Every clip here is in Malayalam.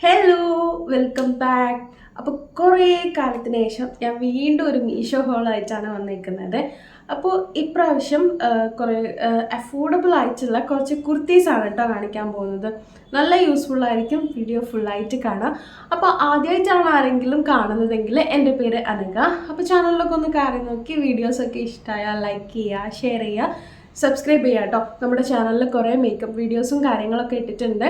Hello, welcome back. അപ്പോൾ കുറേ കാലത്തിന് ശേഷം ഞാൻ വീണ്ടും ഒരു മീഷോ ഹോളായിട്ടാണ് വന്നിരിക്കുന്നത്. അപ്പോൾ ഇപ്രാവശ്യം കുറേ അഫോർഡബിൾ ആയിട്ടുള്ള കുറച്ച് കുർത്തീസാണ് കേട്ടോ കാണിക്കാൻ പോകുന്നത്. നല്ല യൂസ്ഫുൾ ആയിരിക്കും, വീഡിയോ ഫുള്ളായിട്ട് കാണാം. അപ്പോൾ ആദ്യമായിട്ടാണ് ആരെങ്കിലും കാണുന്നതെങ്കിൽ എൻ്റെ പേര് അനഘ. അപ്പോൾ ചാനലിലൊക്കെ ഒന്ന് കയറി നോക്കി വീഡിയോസൊക്കെ ഇഷ്ടമായാൽ ലൈക്ക് ചെയ്യുക, ഷെയർ ചെയ്യുക, സബ്സ്ക്രൈബ് ചെയ്യുക കേട്ടോ. നമ്മുടെ ചാനലിൽ കുറേ മേക്കപ്പ് വീഡിയോസും കാര്യങ്ങളൊക്കെ ഇട്ടിട്ടുണ്ട്.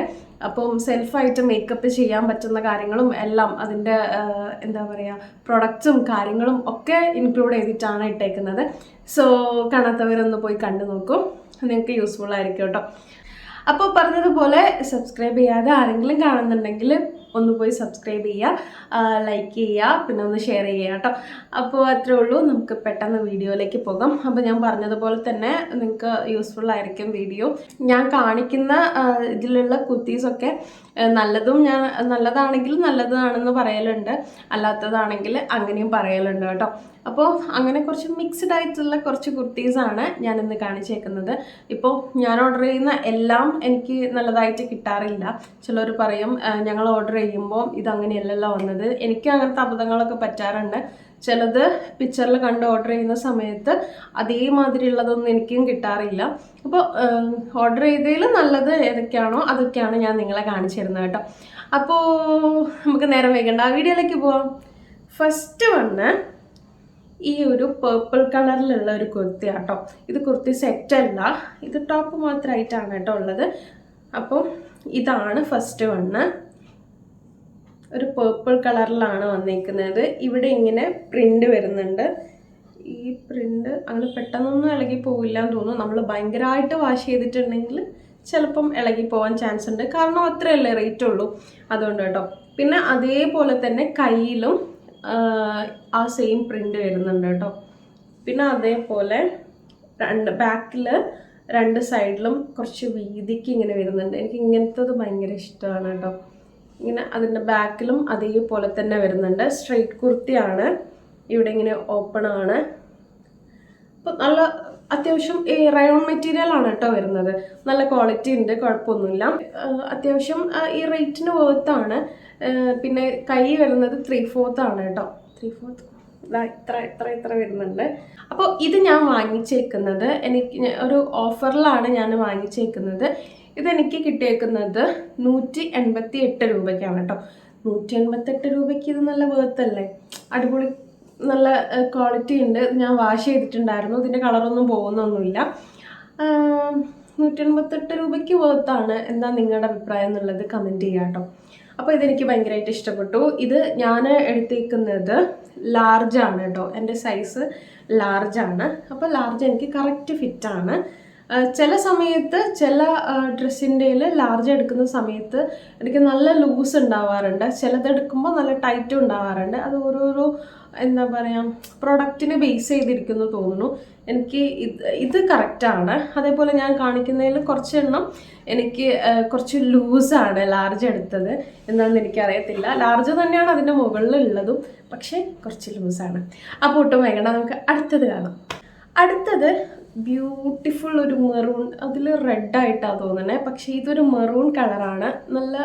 അപ്പം സെൽഫായിട്ട് മേക്കപ്പ് ചെയ്യാൻ പറ്റുന്ന കാര്യങ്ങളും എല്ലാം അതിൻ്റെ എന്താ പറയുക പ്രൊഡക്ട്സും കാര്യങ്ങളും ഒക്കെ ഇൻക്ലൂഡ് ചെയ്തിട്ടാണ് ഇട്ടേക്കുന്നത്. സോ കാണാത്തവരൊന്ന് പോയി കണ്ടു നോക്കും, നിങ്ങൾക്ക് യൂസ്ഫുൾ ആയിരിക്കും കേട്ടോ. അപ്പോൾ പറഞ്ഞതുപോലെ സബ്സ്ക്രൈബ് ചെയ്യാതെ ആരെങ്കിലും കാണുന്നുണ്ടെങ്കിൽ ഒന്ന് പോയി സബ്സ്ക്രൈബ് ചെയ്യുക, ലൈക്ക് ചെയ്യുക, പിന്നെ ഒന്ന് ഷെയർ ചെയ്യുക കേട്ടോ. അപ്പോൾ അത്രേ ഉള്ളൂ, നമുക്ക് പെട്ടെന്ന് വീഡിയോയിലേക്ക് പോകാം. അപ്പോൾ ഞാൻ പറഞ്ഞതുപോലെ തന്നെ നിങ്ങൾക്ക് യൂസ്ഫുൾ ആയിരിക്കും വീഡിയോ. ഞാൻ കാണിക്കുന്ന ഇതിലുള്ള കുർത്തീസൊക്കെ നല്ലതാണെങ്കിൽ നല്ലതാണെന്ന് പറയലുണ്ട്, അല്ലാത്തതാണെങ്കിൽ അങ്ങനെയും പറയലുണ്ട് കേട്ടോ. അപ്പോൾ അങ്ങനെ കുറച്ച് മിക്സ്ഡ് ആയിട്ടുള്ള കുറച്ച് കുർത്തീസാണ് ഞാനിന്ന് കാണിച്ചേക്കുന്നത്. ഇപ്പോൾ ഞാൻ ഓർഡർ ചെയ്യുന്ന എല്ലാം എനിക്ക് നല്ലതായിട്ട് കിട്ടാറില്ല. ചിലർ പറയും ഞങ്ങൾ ഓർഡർ ചെയ്യുമ്പോൾ ഇതങ്ങനെയല്ലല്ലോ വന്നത്. എനിക്ക് അങ്ങനത്തെ അബദ്ധങ്ങളൊക്കെ പറ്റാറുണ്ട്. ചിലത് പിക്ചറിൽ കണ്ട് ഓർഡർ ചെയ്യുന്ന സമയത്ത് അതേമാതിരിയുള്ളതൊന്നും എനിക്കും കിട്ടാറില്ല. അപ്പോൾ ഓർഡർ ചെയ്തതിൽ നല്ലത് ഏതൊക്കെയാണോ അതൊക്കെയാണ് ഞാൻ നിങ്ങളെ കാണിച്ചു തരുന്നത് കേട്ടോ. അപ്പോൾ നമുക്ക് നേരം വൈകണ്ട, ആ വീഡിയോയിലേക്ക് പോവാം. ഫസ്റ്റ് വന്ന് ഈ ഒരു പേർപ്പിൾ കളറിലുള്ള ഒരു കുർത്തി കേട്ടോ. ഇത് കുർത്തി സെറ്റല്ല, ഇത് ടോപ്പ് മാത്രമായിട്ടാണ് കേട്ടോ ഉള്ളത്. അപ്പോൾ ഇതാണ് ഫസ്റ്റ് വണ്ണ്. ഒരു പേർപ്പിൾ കളറിലാണ് വന്നിരിക്കുന്നത്. ഇവിടെ ഇങ്ങനെ പ്രിൻ്റ് വരുന്നുണ്ട്. ഈ പ്രിൻ്റ് അങ്ങനെ പെട്ടെന്നൊന്നും ഇളകി പോവില്ല എന്ന് തോന്നുന്നു. നമ്മൾ ഭയങ്കരമായിട്ട് വാഷ് ചെയ്തിട്ടുണ്ടെങ്കിൽ ചിലപ്പം ഇളകി പോകാൻ ചാൻസ് ഉണ്ട്, കാരണം അത്രയല്ലേ റേറ്റ് ഉള്ളൂ, അതുകൊണ്ട് കേട്ടോ. പിന്നെ അതേപോലെ തന്നെ കയ്യിലും ആ സെയിം പ്രിൻ്റ് വരുന്നുണ്ട് കേട്ടോ. പിന്നെ അതേപോലെ ബാക്കിൽ രണ്ട് സൈഡിലും കുറച്ച് വീതിക്ക് ഇങ്ങനെ വരുന്നുണ്ട്. എനിക്ക് ഇങ്ങനത്തത് ഭയങ്കര ഇഷ്ടമാണ് കേട്ടോ. ഇങ്ങനെ അതിൻ്റെ ബാക്കിലും അതേപോലെ തന്നെ വരുന്നുണ്ട്. സ്ട്രെയിറ്റ് കുർത്തിയാണ്, ഇവിടെ ഇങ്ങനെ ഓപ്പൺ ആണ്. അപ്പോൾ നല്ല അത്യാവശ്യം ഈ റയോൺ മെറ്റീരിയൽ ആണ് കേട്ടോ വരുന്നത്. നല്ല ക്വാളിറ്റി ഉണ്ട്, കുഴപ്പമൊന്നുമില്ല. അത്യാവശ്യം ഈ റേറ്റിന് വേർത്താണ്. പിന്നെ കൈ വരുന്നത് 3/4 ആണ് കേട്ടോ. 3/4 ഇത്ര വരുന്നുണ്ട്. അപ്പോൾ ഇത് ഞാൻ വാങ്ങിച്ചേക്കുന്നത് എനിക്ക് ഒരു ഓഫറിലാണ് ഞാൻ വാങ്ങിച്ചേക്കുന്നത്. ഇതെനിക്ക് കിട്ടിയേക്കുന്നത് 188 രൂപയ്ക്കാണ് കേട്ടോ. 188 രൂപയ്ക്ക് ഇത് നല്ല വേർത്തല്ലേ, അടിപൊളി നല്ല ക്വാളിറ്റി ഉണ്ട്. ഞാൻ വാഷ് ചെയ്തിട്ടുണ്ടായിരുന്നു, ഇതിൻ്റെ കളറൊന്നും പോകുന്നൊന്നുമില്ല. 188 രൂപയ്ക്ക് വേർത്താണ്. എന്താ നിങ്ങളുടെ അഭിപ്രായം എന്നുള്ളത് കമൻറ്റ് ചെയ്യാം കേട്ടോ. അപ്പോൾ ഇതെനിക്ക് ഭയങ്കരമായിട്ട് ഇഷ്ടപ്പെട്ടു. ഇത് ഞാൻ എടുത്തേക്കുന്നത് ലാർജാണ് കേട്ടോ. എൻ്റെ സൈസ് ലാർജാണ്. അപ്പോൾ ലാർജ് എനിക്ക് കറക്റ്റ് ഫിറ്റാണ്. ചില സമയത്ത് ചില ഡ്രസ്സിൻ്റെ ലാർജ് എടുക്കുന്ന സമയത്ത് എനിക്ക് നല്ല ലൂസ് ഉണ്ടാവാറുണ്ട്, ചിലതെടുക്കുമ്പോൾ നല്ല ടൈറ്റും ഉണ്ടാവാറുണ്ട്. അത് ഓരോരോ എന്താ പറയുക പ്രൊഡക്റ്റിനെ ബേസ് ചെയ്തിരിക്കുന്നു തോന്നുന്നു. എനിക്ക് ഇത് കറക്റ്റാണ്. അതേപോലെ ഞാൻ കാണിക്കുന്നതിൽ കുറച്ചെണ്ണം എനിക്ക് കുറച്ച് ലൂസാണ് ലാർജ് എടുത്തത്. എന്താണെന്ന് എനിക്കറിയത്തില്ല, ലാർജ് തന്നെയാണ് അതിൻ്റെ മുകളിലുള്ളതും, പക്ഷേ കുറച്ച് ലൂസാണ്. അപ്പോൾ ഒട്ടും വേണ്ട, നമുക്ക് അടുത്തത് കാണാം. അടുത്തത് ബ്യൂട്ടിഫുൾ ഒരു മെറൂൺ, അതിൽ റെഡായിട്ടാണ് തോന്നണേ, പക്ഷേ ഇതൊരു മെറൂൺ കളറാണ്. നല്ല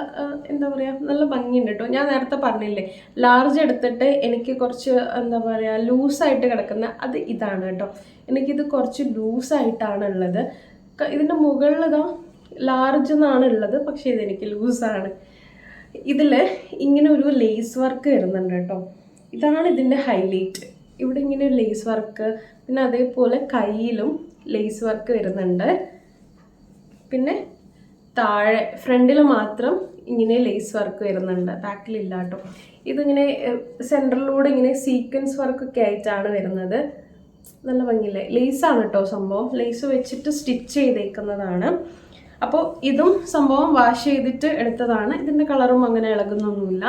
എന്താ പറയുക നല്ല ഭംഗിയുണ്ട് കേട്ടോ. ഞാൻ നേരത്തെ പറഞ്ഞില്ലേ ലാർജ് എടുത്തിട്ട് എനിക്ക് കുറച്ച് എന്താ പറയുക ലൂസായിട്ട് കിടക്കുന്ന അത് ഇതാണ് കേട്ടോ. എനിക്കിത് കുറച്ച് ലൂസായിട്ടാണ് ഉള്ളത്. ഇതിൻ്റെ മുകളിലിതാ ലാർജ് എന്നാണ് ഉള്ളത്, പക്ഷേ ഇതെനിക്ക് ലൂസാണ്. ഇതിൽ ഇങ്ങനെ ഒരു ലേസ് വർക്ക് വരുന്നുണ്ട് കേട്ടോ. ഇതാണ് ഇതിൻ്റെ ഹൈലൈറ്റ്. ഇവിടെ ഇങ്ങനെ ഒരു ലേസ് വർക്ക്, പിന്നെ അതേപോലെ കയ്യിലും ലേസ് വർക്ക് വരുന്നുണ്ട്. പിന്നെ താഴെ ഫ്രണ്ടിൽ മാത്രം ഇങ്ങനെ ലേസ് വർക്ക് വരുന്നുണ്ട്, ബാക്കിലില്ല കേട്ടോ. ഇതിങ്ങനെ സെൻറ്ററിലൂടെ ഇങ്ങനെ സീക്വൻസ് വർക്കൊക്കെ ആയിട്ടാണ് വരുന്നത്. നല്ല ഭംഗിയില്ലേ, ലേസാണ് കേട്ടോ സംഭവം. ലേസ് വെച്ചിട്ട് സ്റ്റിച്ച് ചെയ്തേക്കുന്നതാണ്. അപ്പോൾ ഇതും സംഭവം വാഷ് ചെയ്തിട്ട് എടുത്തതാണ്. ഇതിൻ്റെ കളറും അങ്ങനെ ഇളകുന്നൊന്നുമില്ല.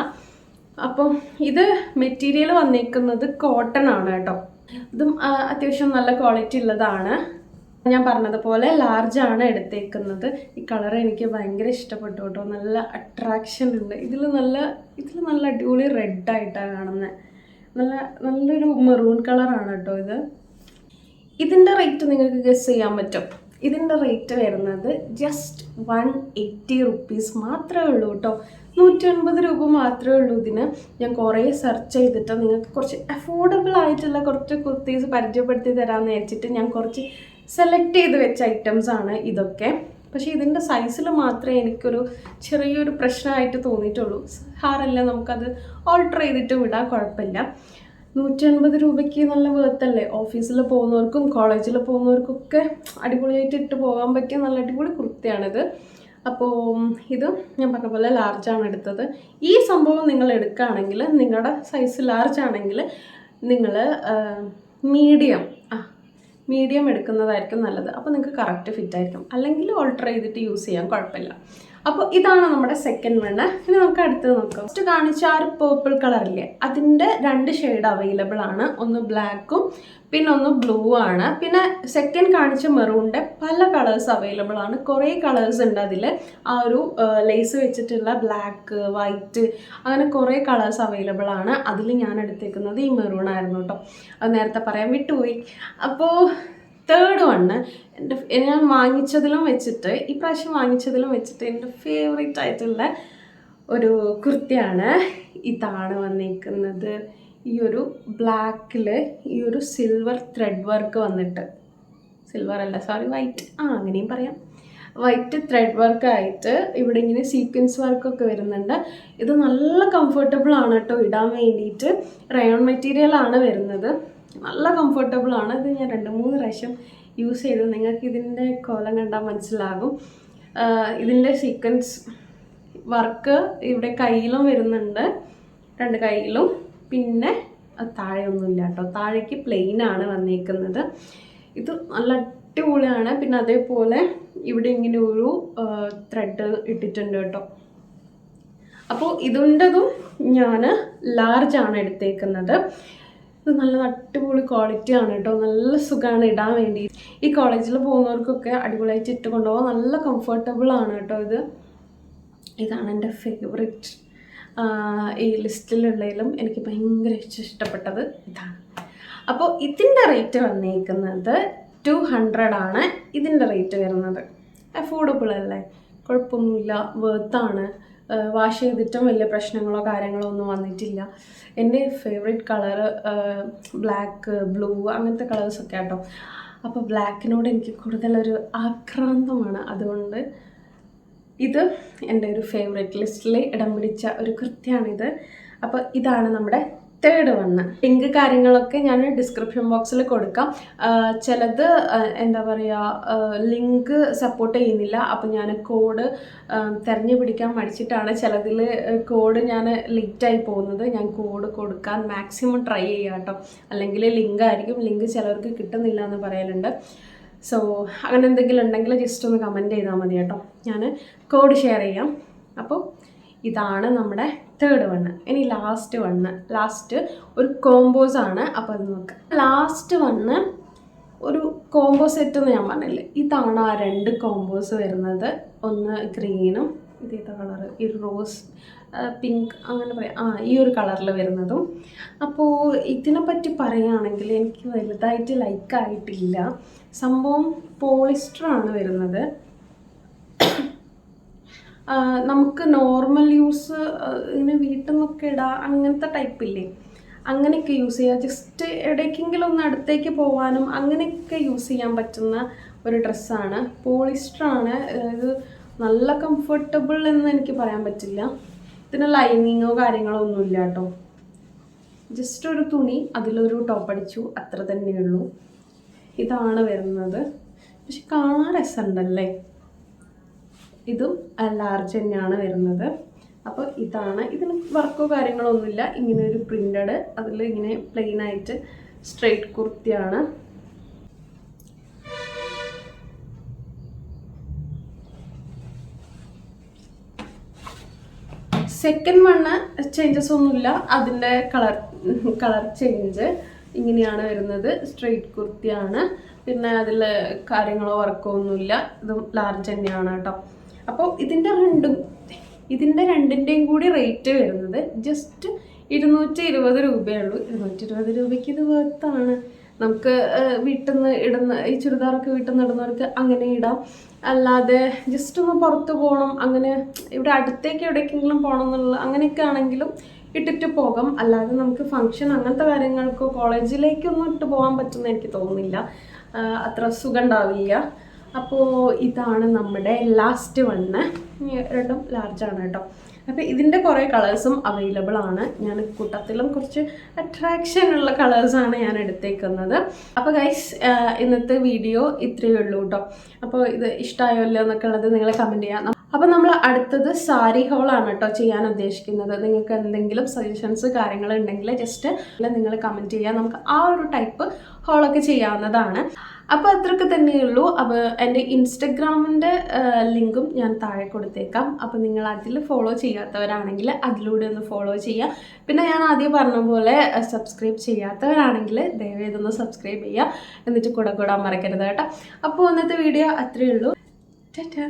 അപ്പം ഇത് മെറ്റീരിയൽ വന്നിരിക്കുന്നത് കോട്ടൺ ആണ് കേട്ടോ. ഇതും അത്യാവശ്യം നല്ല ക്വാളിറ്റി ഉള്ളതാണ്. ഞാൻ പറഞ്ഞതുപോലെ ലാർജാണ് എടുത്തേക്കുന്നത്. ഈ കളർ എനിക്ക് ഭയങ്കര ഇഷ്ടപ്പെട്ടു കേട്ടോ. നല്ല അട്രാക്ഷൻ ഉണ്ട് ഇതിൽ. നല്ല അടിപൊളി റെഡായിട്ടാണ് കാണുന്നത്. നല്ലൊരു മെറൂൺ കളറാണ് കേട്ടോ ഇത്. ഇതിൻ്റെ റേറ്റ് നിങ്ങൾക്ക് ഗസ് ചെയ്യാൻ പറ്റും. ഇതിൻ്റെ റേറ്റ് വരുന്നത് ജസ്റ്റ് 180 റുപ്പീസ് മാത്രമേ ഉള്ളൂ കേട്ടോ. 150 രൂപ മാത്രമേ ഉള്ളൂ ഇതിന്. ഞാൻ കുറേ സെർച്ച് ചെയ്തിട്ട് നിങ്ങൾക്ക് കുറച്ച് അഫോർഡബിൾ ആയിട്ടുള്ള കുറച്ച് കുർത്തീസ് പരിചയപ്പെടുത്തി തരാമെന്ന് വിചാരിച്ചിട്ട് ഞാൻ കുറച്ച് സെലക്ട് ചെയ്ത് വെച്ച ഐറ്റംസ് ആണ് ഇതൊക്കെ. പക്ഷേ ഇതിൻ്റെ സൈസിൽ മാത്രമേ എനിക്കൊരു ചെറിയൊരു പ്രശ്നമായിട്ട് തോന്നിയിട്ടുള്ളൂ. സാരമില്ല, നമുക്കത് ഓൾട്ടർ ചെയ്തിട്ട് വിടാൻ, കുഴപ്പമില്ല. 150 രൂപയ്ക്ക് നല്ല വേർത്തല്ലേ. ഓഫീസിൽ പോകുന്നവർക്കും കോളേജിൽ പോകുന്നവർക്കൊക്കെ അടിപൊളിയായിട്ട് ഇട്ട് പോകാൻ പറ്റിയ നല്ല അടിപൊളി കുർത്തയാണിത്. അപ്പോൾ ഇത് ഞാൻ പറഞ്ഞ പോലെ ലാർജാണ് എടുത്തത്. ഈ സംഭവം നിങ്ങൾ എടുക്കുകയാണെങ്കിൽ, നിങ്ങളുടെ സൈസ് ലാർജ് ആണെങ്കിൽ നിങ്ങൾ മീഡിയം എടുക്കുന്നതായിരിക്കും നല്ലത്. അപ്പോൾ നിങ്ങൾക്ക് കറക്റ്റ് ഫിറ്റ് ആയിരിക്കും. അല്ലെങ്കിൽ ഓൾട്ടർ ചെയ്തിട്ട് യൂസ് ചെയ്യാം, കുഴപ്പമില്ല. അപ്പോൾ ഇതാണ് നമ്മുടെ സെക്കൻഡ് വണ്ണ്. ഇനി നമുക്ക് അടുത്ത് നോക്കാം. ഫസ്റ്റ് കാണിച്ച ആ ഒരു പേർപ്പിൾ കളറില്ലേ, അതിൻ്റെ 2 ഷെയ്ഡ് അവൈലബിൾ ആണ്. ഒന്ന് ബ്ലാക്കും പിന്നെ ഒന്ന് ബ്ലൂ ആണ്. പിന്നെ സെക്കൻഡ് കാണിച്ച മെറൂണിൻ്റെ പല കളേഴ്സ് അവൈലബിൾ ആണ്. കുറേ കളേഴ്സ് ഉണ്ട് അതിൽ. ആ ഒരു ലേസ് വെച്ചിട്ടുള്ള ബ്ലാക്ക്, വൈറ്റ്, അങ്ങനെ കുറേ കളേഴ്സ് അവൈലബിൾ ആണ്. അതിൽ ഞാൻ എടുത്തേക്കുന്നത് ഈ മെറൂൺ ആയിരുന്നു കേട്ടോ. അത് നേരത്തെ പറയാൻ വിട്ടുപോയി. അപ്പോൾ തേർഡ് വണ്ണ് ഞാൻ വാങ്ങിച്ചതിലും വെച്ചിട്ട്, ഈ പ്രാവശ്യം വാങ്ങിച്ചതിലും വെച്ചിട്ട് എൻ്റെ ഫേവറേറ്റ് ആയിട്ടുള്ള ഒരു കുർത്തിയാണ്. ഇതാണ് വന്നിരിക്കുന്നത്. ഈ ഒരു ബ്ലാക്കിൽ ഈ ഒരു സിൽവർ ത്രെഡ് വർക്ക് വന്നിട്ട്, സിൽവർ അല്ല സോറി വൈറ്റ്, അങ്ങനെയും പറയാം, വൈറ്റ് ത്രെഡ് വർക്കായിട്ട് ഇവിടെ ഇങ്ങനെ സീക്വൻസ് വർക്കൊക്കെ വരുന്നുണ്ട്. ഇത് നല്ല കംഫർട്ടബിൾ ആണ് കേട്ടോ ഇടാൻ വേണ്ടിയിട്ട്. റയോൺ മെറ്റീരിയൽ ആണ് വരുന്നത്. നല്ല കംഫർട്ടബിൾ ആണ്. ഇത് ഞാൻ 2-3 പ്രാവശ്യം യൂസ് ചെയ്ത്, നിങ്ങൾക്ക് ഇതിൻ്റെ കോലം കണ്ടാൽ മനസ്സിലാകും. ഇതിൻ്റെ സീക്വൻസ് വർക്ക് ഇവിടെ കയ്യിലും വരുന്നുണ്ട്, 2 കയ്യിലും. പിന്നെ താഴെ ഒന്നുമില്ല കേട്ടോ, താഴേക്ക് പ്ലെയിൻ ആണ് വന്നിരിക്കുന്നത്. ഇത് നല്ല അടിപൊളിയാണ്. പിന്നെ അതേപോലെ ഇവിടെ ഇങ്ങനെ ഒരു ത്രെഡ് ഇട്ടിട്ടുണ്ട് കേട്ടോ. അപ്പോൾ ഇതിൻ്റെതും ഞാൻ ലാർജാണ് എടുത്തേക്കുന്നത്. ഇത് നല്ല അടിപൊളി ക്വാളിറ്റി ആണ് കേട്ടോ. നല്ല സുഖമാണ് ഇടാൻ വേണ്ടി. ഈ കോളേജിൽ പോകുന്നവർക്കൊക്കെ അടിപൊളിയായിട്ട് ഇട്ട് കൊണ്ടുപോകാൻ നല്ല കംഫർട്ടബിൾ ആണ് കേട്ടോ ഇത്. ഇതാണ് എൻ്റെ ഫേവറേറ്റ്. ഈ ലിസ്റ്റിലുള്ളതിലും എനിക്ക് ഭയങ്കര ഇഷ്ടപ്പെട്ടത് ഇതാണ്. അപ്പോൾ ഇതിൻ്റെ റേറ്റ് വന്നിരിക്കുന്നത് 200 ആണ്. ഇതിൻ്റെ റേറ്റ് വരുന്നത് അഫോർഡബിൾ അല്ലേ, കുഴപ്പമൊന്നുമില്ല, വേർത്താണ്. വാഷ് ചെയ്തിട്ടും വലിയ പ്രശ്നങ്ങളോ കാര്യങ്ങളോ ഒന്നും വന്നിട്ടില്ല. എൻ്റെ ഫേവറേറ്റ് കളറ് ബ്ലാക്ക്, ബ്ലൂ അങ്ങനത്തെ കളേഴ്സൊക്കെ കേട്ടോ. അപ്പോൾ ബ്ലാക്കിനോട് എനിക്ക് കൂടുതലൊരു ആക്രാന്തമാണ്. അതുകൊണ്ട് ഇത് എൻ്റെ ഒരു ഫേവറേറ്റ് ലിസ്റ്റിൽ ഇടം പിടിച്ച ഒരു കുർത്തിയാണിത്. അപ്പോൾ ഇതാണ് നമ്മുടെ തേർഡ് വണ്ണ്. ലിങ്ക് കാര്യങ്ങളൊക്കെ ഞാൻ ഡിസ്ക്രിപ്ഷൻ ബോക്സിൽ കൊടുക്കാം. ചിലത് എന്താ പറയുക, ലിങ്ക് സപ്പോർട്ട് ചെയ്യുന്നില്ല. അപ്പോൾ ഞാൻ കോഡ് തിരഞ്ഞു പിടിക്കാൻ മടിച്ചിട്ടാണ് ചിലതിൽ കോഡ് ഞാൻ ലേറ്റായി പോകുന്നത്. ഞാൻ കോഡ് കൊടുക്കാൻ മാക്സിമം ട്രൈ ചെയ്യാം കേട്ടോ. അല്ലെങ്കിൽ ലിങ്ക് ആയിരിക്കും, ലിങ്ക് ചിലവർക്ക് കിട്ടുന്നില്ല എന്ന് പറയലുണ്ട്. സോ അങ്ങനെ എന്തെങ്കിലും ഉണ്ടെങ്കിൽ ജസ്റ്റ് ഒന്ന് കമൻറ്റ് ചെയ്താൽ മതി കേട്ടോ, ഞാൻ കോഡ് ഷെയർ ചെയ്യാം. അപ്പോൾ ഇതാണ് നമ്മുടെ തേർഡ് വണ്ണ്. ഇനി ലാസ്റ്റ് ഒരു കോമ്പോസ് ആണ്. അപ്പോൾ അത് നോക്കാം. ലാസ്റ്റ് വണ്ണ് ഒരു കോംബോ സെറ്റ് എന്ന് ഞാൻ പറഞ്ഞില്ലേ, ഇതാണ് ആ 2 കോമ്പോസ് വരുന്നത്. ഒന്ന് ഗ്രീനും, ഇതേത്തെ കളറ് ഈ റോസ് പിങ്ക് അങ്ങനെ പറയാം, ഈ ഒരു കളറിൽ വരുന്നതും. അപ്പോൾ ഇതിനെപ്പറ്റി പറയുകയാണെങ്കിൽ എനിക്ക് വലുതായിട്ട് ലൈക്കായിട്ടില്ല. സംഭവം പോളിസ്റ്ററാണ് വരുന്നത്. നമുക്ക് നോർമൽ യൂസ് ഇങ്ങനെ വീട്ടിൽ നിന്നൊക്കെ ഇടാം, അങ്ങനത്തെ ടൈപ്പില്ലേ, അങ്ങനെയൊക്കെ യൂസ് ചെയ്യുക. ജസ്റ്റ് എവിടേക്കെങ്കിലും ഒന്ന് അടുത്തേക്ക് പോകാനും അങ്ങനെയൊക്കെ യൂസ് ചെയ്യാൻ പറ്റുന്ന ഒരു ഡ്രസ്സാണ്. പോളിസ്റ്ററാണ്. ഇത് നല്ല കംഫർട്ടബിൾ എന്ന് എനിക്ക് പറയാൻ പറ്റില്ല. ഇതിന് ലൈനിങ്ങോ കാര്യങ്ങളോ ഒന്നുമില്ല കേട്ടോ. ജസ്റ്റ് ഒരു തുണി, അതിലൊരു ടോപ്പ് അടിച്ചു, അത്ര തന്നെയുള്ളൂ. ഇതാണ് വരുന്നത്. പക്ഷെ കാണാൻ രസമുണ്ടല്ലേ. ഇതും ലാർജ് തന്നെയാണ് വരുന്നത്. അപ്പോൾ ഇതാണ്. ഇതിന് വർക്കോ കാര്യങ്ങളോ ഒന്നുമില്ല. ഇങ്ങനെ ഒരു പ്രിൻ്റഡ്, അതിൽ ഇങ്ങനെ പ്ലെയിൻ ആയിട്ട് സ്ട്രെയിറ്റ് കുർത്തിയാണ്. സെക്കൻഡ് വണ്ണ് ചേഞ്ചസ് ഒന്നുമില്ല. അതിൻ്റെ കളർ ചേഞ്ച് ഇങ്ങനെയാണ് വരുന്നത്. സ്ട്രെയിറ്റ് കുർത്തിയാണ്. പിന്നെ അതിൽ കാര്യങ്ങളോ വർക്കോ ഒന്നുമില്ല. ഇതും ലാർജ് തന്നെയാണ് കേട്ടോ. അപ്പോൾ ഇതിൻ്റെ രണ്ടിൻ്റെയും കൂടി റേറ്റ് വരുന്നത് ജസ്റ്റ് 220 രൂപയുള്ളൂ. 220 രൂപയ്ക്ക് ഇത് വേർത്താണ്. നമുക്ക് വീട്ടിൽ നിന്ന് ഇടുന്ന ഈ ചുരിദാറൊക്കെ വീട്ടിൽ നിന്ന് ഇടുന്നവർക്ക് അങ്ങനെ ഇടാം. അല്ലാതെ ജസ്റ്റ് ഒന്ന് പുറത്ത് പോകണം, അങ്ങനെ ഇവിടെ അടുത്തേക്ക് എവിടേക്കെങ്കിലും പോകണം എന്നുള്ള അങ്ങനെയൊക്കെ ആണെങ്കിലും ഇട്ടിട്ട് പോകാം. അല്ലാതെ നമുക്ക് ഫംഗ്ഷൻ അങ്ങനത്തെ കാര്യങ്ങൾക്കോ കോളേജിലേക്കൊന്നും ഇട്ട് പോകാൻ പറ്റുമെന്ന് എനിക്ക് തോന്നുന്നില്ല, അത്ര സുഖം ഉണ്ടാവില്ല. അപ്പോൾ ഇതാണ് നമ്മുടെ ലാസ്റ്റ് വണ്ണ്. രണ്ടും ലാർജാണ് കേട്ടോ. അപ്പോൾ ഇതിൻ്റെ കുറേ കളേഴ്സും അവൈലബിൾ ആണ്. ഞാൻ കൂട്ടത്തിലും കുറച്ച് അട്രാക്ഷൻ ഉള്ള കളേഴ്സാണ് ഞാൻ എടുത്തേക്കുന്നത്. അപ്പോൾ ഗൈസ്, ഇന്നത്തെ വീഡിയോ ഇത്രയേ ഉള്ളൂ കേട്ടോ. അപ്പോൾ ഇത് ഇഷ്ടമായല്ലോ എന്നൊക്കെ ഉള്ളത് നിങ്ങൾ കമൻറ്റ് ചെയ്യാം. അപ്പോൾ നമ്മൾ അടുത്തത് സാരി ഹോളാണ് കേട്ടോ ചെയ്യാൻ ഉദ്ദേശിക്കുന്നത്. നിങ്ങൾക്ക് എന്തെങ്കിലും സജഷൻസ് കാര്യങ്ങളുണ്ടെങ്കിൽ ജസ്റ്റ് നിങ്ങൾ കമൻറ്റ് ചെയ്യുക. നമുക്ക് ആ ഒരു ടൈപ്പ് ഹോളൊക്കെ ചെയ്യാവുന്നതാണ്. അപ്പോൾ അത്രയൊക്കെ തന്നെയുള്ളൂ. അപ്പോൾ എൻ്റെ ഇൻസ്റ്റഗ്രാമിൻ്റെ ലിങ്കും ഞാൻ താഴെ കൊടുത്തേക്കാം. അപ്പോൾ നിങ്ങൾ അതിൽ ഫോളോ ചെയ്യാത്തവരാണെങ്കിൽ അതിലൂടെ ഒന്ന് ഫോളോ ചെയ്യുക. പിന്നെ ഞാൻ ആദ്യം പറഞ്ഞ പോലെ സബ്സ്ക്രൈബ് ചെയ്യാത്തവരാണെങ്കിൽ ദയവേതൊന്ന് സബ്സ്ക്രൈബ് ചെയ്യുക. എന്നിട്ട് കൂടെ കൂടാൻ മറക്കരുത് കേട്ടോ. അപ്പോൾ ഇന്നത്തെ വീഡിയോ അത്രയേ ഉള്ളൂ. ടാറ്റാ.